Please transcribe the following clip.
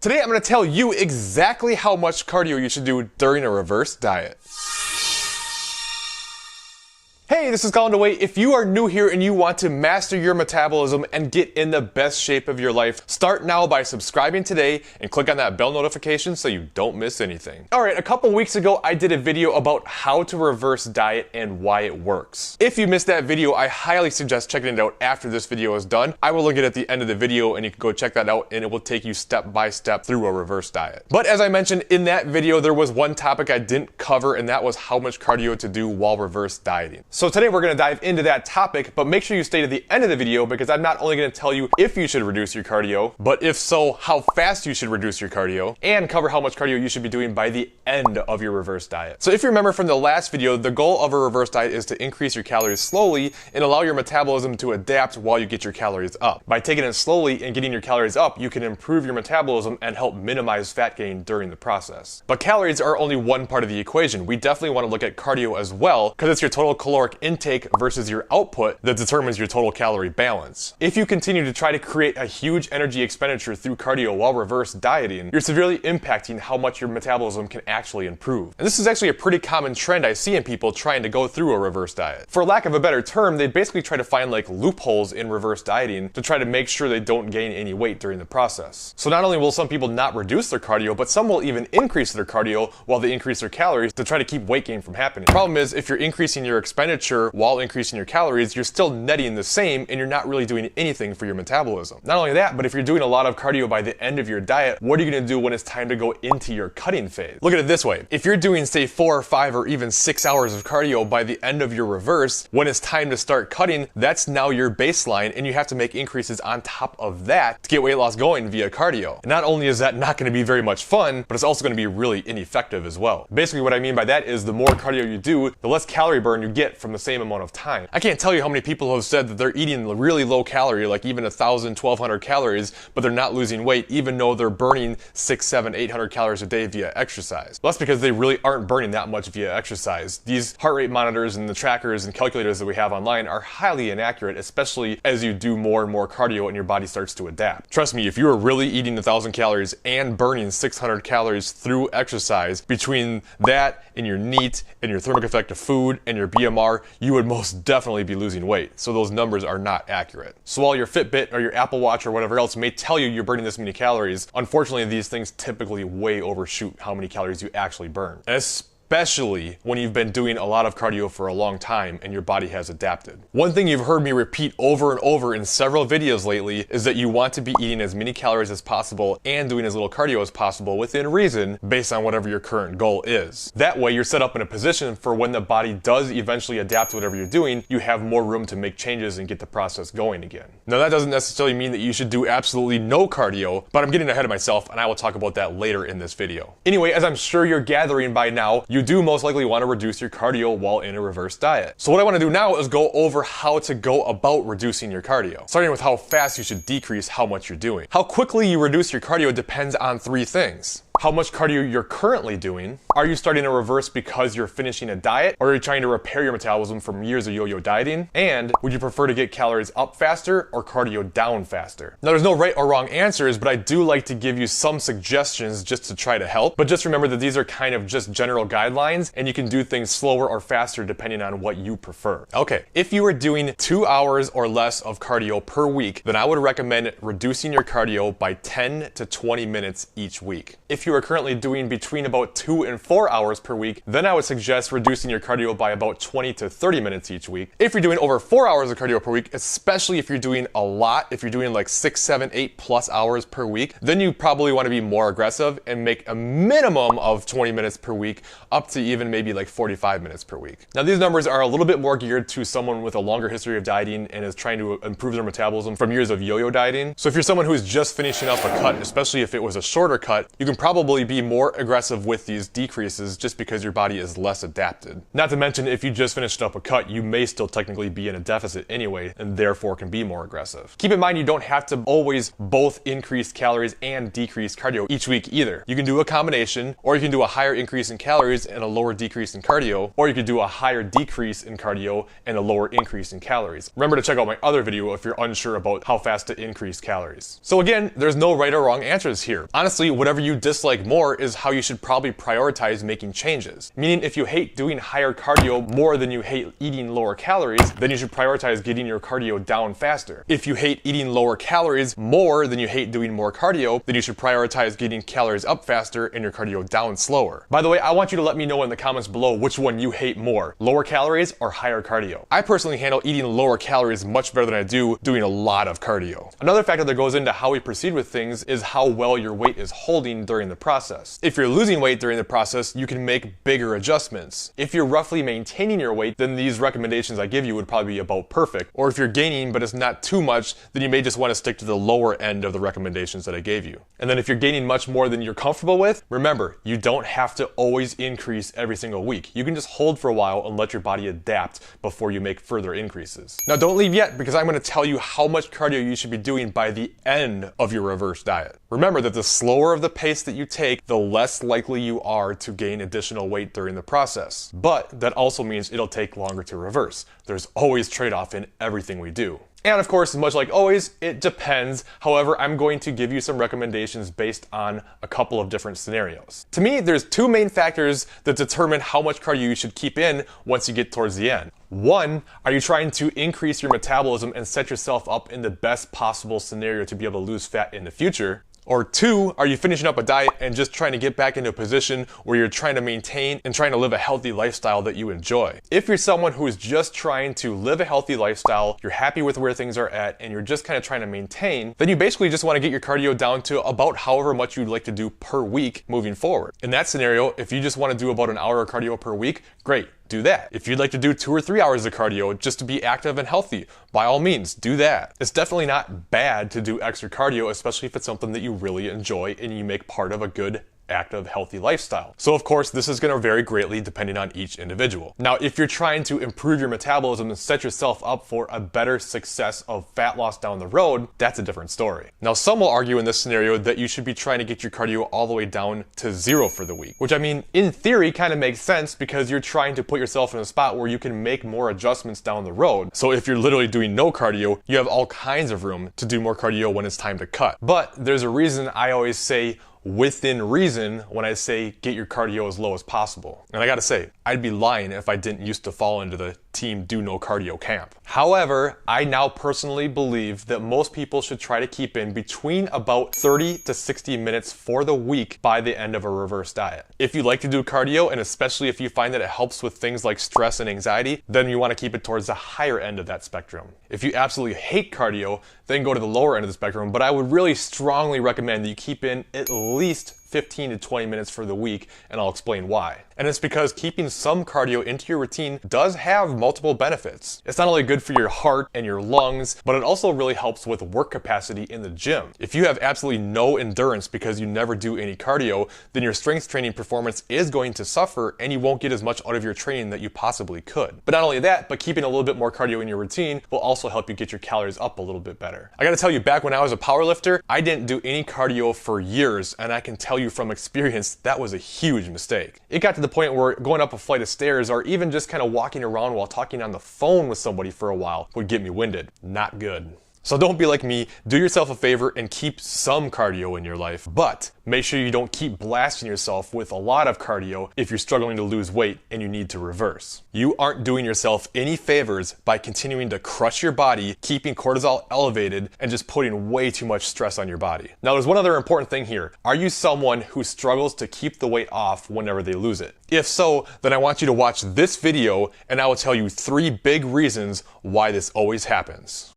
Today I'm going to tell you exactly how much cardio you should do during a reverse diet. Hey, this is Colin DeWay. If you are new here and you want to master your metabolism and get in the best shape of your life, start now by subscribing today and click on that bell notification so you don't miss anything. Alright, a couple weeks ago I did a video about how to reverse diet and why it works. If you missed that video, I highly suggest checking it out after this video is done. I will link it at the end of the video and you can go check that out and it will take you step by step through a reverse diet. But as I mentioned in that video, there was one topic I didn't cover, and that was how much cardio to do while reverse dieting. So today we're going to dive into that topic, but make sure you stay to the end of the video because I'm not only going to tell you if you should reduce your cardio, but if so, how fast you should reduce your cardio, and cover how much cardio you should be doing by the end of your reverse diet. So if you remember from the last video, the goal of a reverse diet is to increase your calories slowly and allow your metabolism to adapt while you get your calories up. By taking it slowly and getting your calories up, you can improve your metabolism and help minimize fat gain during the process. But calories are only one part of the equation. We definitely want to look at cardio as well because it's your total caloric intake versus your output that determines your total calorie balance. If you continue to try to create a huge energy expenditure through cardio while reverse dieting, you're severely impacting how much your metabolism can actually improve. And this is actually a pretty common trend I see in people trying to go through a reverse diet. For lack of a better term, they basically try to find like loopholes in reverse dieting to try to make sure they don't gain any weight during the process. So not only will some people not reduce their cardio, but some will even increase their cardio while they increase their calories to try to keep weight gain from happening. The problem is if you're increasing your expenditure while increasing your calories, you're still netting the same and you're not really doing anything for your metabolism. Not only that, but if you're doing a lot of cardio by the end of your diet, what are you going to do when it's time to go into your cutting phase? Look at it this way. If you're doing say 4 or 5 or even 6 hours of cardio by the end of your reverse, when it's time to start cutting, that's now your baseline and you have to make increases on top of that to get weight loss going via cardio. And not only is that not going to be very much fun, but it's also going to be really ineffective as well. Basically what I mean by that is the more cardio you do, the less calorie burn you get from the same amount of time. I can't tell you how many people have said that they're eating really low calorie, like even 1,000, 1,200 calories, but they're not losing weight even though they're burning 6, 7, 800 calories a day via exercise. Well, that's because they really aren't burning that much via exercise. These heart rate monitors and the trackers and calculators that we have online are highly inaccurate, especially as you do more and more cardio and your body starts to adapt. Trust me, if you are really eating 1,000 calories and burning 600 calories through exercise, between that and your NEAT and your thermic effect of food and your BMR, you would most definitely be losing weight. So those numbers are not accurate. So while your Fitbit or your Apple Watch or whatever else may tell you you're burning this many calories, unfortunately these things typically way overshoot how many calories you actually burn. Especially when you've been doing a lot of cardio for a long time and your body has adapted. One thing you've heard me repeat over and over in several videos lately is that you want to be eating as many calories as possible and doing as little cardio as possible within reason based on whatever your current goal is. That way you're set up in a position for when the body does eventually adapt to whatever you're doing, you have more room to make changes and get the process going again. Now that doesn't necessarily mean that you should do absolutely no cardio, but I'm getting ahead of myself and I will talk about that later in this video. Anyway, as I'm sure you're gathering by now, you do most likely want to reduce your cardio while in a reverse diet. So what I want to do now is go over how to go about reducing your cardio. Starting with how fast you should decrease how much you're doing. How quickly you reduce your cardio depends on 3 things. How much cardio you're currently doing. Are you starting a reverse because you're finishing a diet, or are you trying to repair your metabolism from years of yo-yo dieting? And would you prefer to get calories up faster or cardio down faster? Now there's no right or wrong answers, but I do like to give you some suggestions just to try to help. But just remember that these are kind of just general guidelines and you can do things slower or faster depending on what you prefer. Okay, if you are doing 2 hours or less of cardio per week, then I would recommend reducing your cardio by 10 to 20 minutes each week. If you are currently doing between about 2 and 4 hours per week, then I would suggest reducing your cardio by about 20 to 30 minutes each week. If you're doing over 4 hours of cardio per week, especially if you're doing a lot, if you're doing like 6, 7, 8 plus hours per week, then you probably want to be more aggressive and make a minimum of 20 minutes per week up to even maybe like 45 minutes per week. Now these numbers are a little bit more geared to someone with a longer history of dieting and is trying to improve their metabolism from years of yo-yo dieting. So if you're someone who is just finishing up a cut, especially if it was a shorter cut, you can probably probably be more aggressive with these decreases just because your body is less adapted. Not to mention, if you just finished up a cut, you may still technically be in a deficit anyway, and therefore can be more aggressive. Keep in mind, you don't have to always both increase calories and decrease cardio each week either. You can do a combination, or you can do a higher increase in calories and a lower decrease in cardio, or you could do a higher decrease in cardio and a lower increase in calories. Remember to check out my other video if you're unsure about how fast to increase calories. So again, there's no right or wrong answers here. Honestly, whatever you dislike more is how you should probably prioritize making changes. Meaning, if you hate doing higher cardio more than you hate eating lower calories, then you should prioritize getting your cardio down faster. If you hate eating lower calories more than you hate doing more cardio, then you should prioritize getting calories up faster and your cardio down slower. By the way, I want you to let me know in the comments below which one you hate more, lower calories or higher cardio. I personally handle eating lower calories much better than I do doing a lot of cardio. Another factor that goes into how we proceed with things is how well your weight is holding during the process. If you're losing weight during the process, you can make bigger adjustments. If you're roughly maintaining your weight, then these recommendations I give you would probably be about perfect. Or if you're gaining but it's not too much, then you may just want to stick to the lower end of the recommendations that I gave you. And then if you're gaining much more than you're comfortable with, remember, you don't have to always increase every single week. You can just hold for a while and let your body adapt before you make further increases. Now don't leave yet, because I'm going to tell you how much cardio you should be doing by the end of your reverse diet. Remember that the slower of the pace that you take, the less likely you are to gain additional weight during the process. But that also means it'll take longer to reverse. There's always trade-off in everything we do. And of course, much like always, it depends. However, I'm going to give you some recommendations based on a couple of different scenarios. To me, there's two main factors that determine how much cardio you should keep in once you get towards the end. One, are you trying to increase your metabolism and set yourself up in the best possible scenario to be able to lose fat in the future? Or two, are you finishing up a diet and just trying to get back into a position where you're trying to maintain and trying to live a healthy lifestyle that you enjoy? If you're someone who is just trying to live a healthy lifestyle, you're happy with where things are at, and you're just kind of trying to maintain, then you basically just want to get your cardio down to about however much you'd like to do per week moving forward. In that scenario, if you just want to do about an hour of cardio per week, great. Do that. If you'd like to do 2 or 3 hours of cardio just to be active and healthy, by all means, do that. It's definitely not bad to do extra cardio, especially if it's something that you really enjoy and you make part of a good, active, healthy lifestyle. So of course, this is going to vary greatly depending on each individual. Now, if you're trying to improve your metabolism and set yourself up for a better success of fat loss down the road, that's a different story. Now, some will argue in this scenario that you should be trying to get your cardio all the way down to 0 for the week, which I mean, in theory, kind of makes sense because you're trying to put yourself in a spot where you can make more adjustments down the road. So if you're literally doing no cardio, you have all kinds of room to do more cardio when it's time to cut. But there's a reason I always say within reason when I say get your cardio as low as possible. And I gotta say, I'd be lying if I didn't used to fall into the team do no cardio camp. However, I now personally believe that most people should try to keep in between about 30 to 60 minutes for the week by the end of a reverse diet. If you like to do cardio, and especially if you find that it helps with things like stress and anxiety, then you want to keep it towards the higher end of that spectrum. If you absolutely hate cardio, then go to the lower end of the spectrum, but I would really strongly recommend that you keep in at least 15 to 20 minutes for the week, and I'll explain why. And it's because keeping some cardio into your routine does have multiple benefits. It's not only good for your heart and your lungs, but it also really helps with work capacity in the gym. If you have absolutely no endurance because you never do any cardio, then your strength training performance is going to suffer and you won't get as much out of your training that you possibly could. But not only that, but keeping a little bit more cardio in your routine will also help you get your calories up a little bit better. I gotta tell you, back when I was a powerlifter, I didn't do any cardio for years, and I can tell you from experience that was a huge mistake. It got to the point where going up a flight of stairs or even just kind of walking around while talking on the phone with somebody for a while would get me winded. Not good. So don't be like me, do yourself a favor and keep some cardio in your life, but make sure you don't keep blasting yourself with a lot of cardio if you're struggling to lose weight and you need to reverse. You aren't doing yourself any favors by continuing to crush your body, keeping cortisol elevated, and just putting way too much stress on your body. Now, there's one other important thing here. Are you someone who struggles to keep the weight off whenever they lose it? If so, then I want you to watch this video and I will tell you 3 big reasons why this always happens.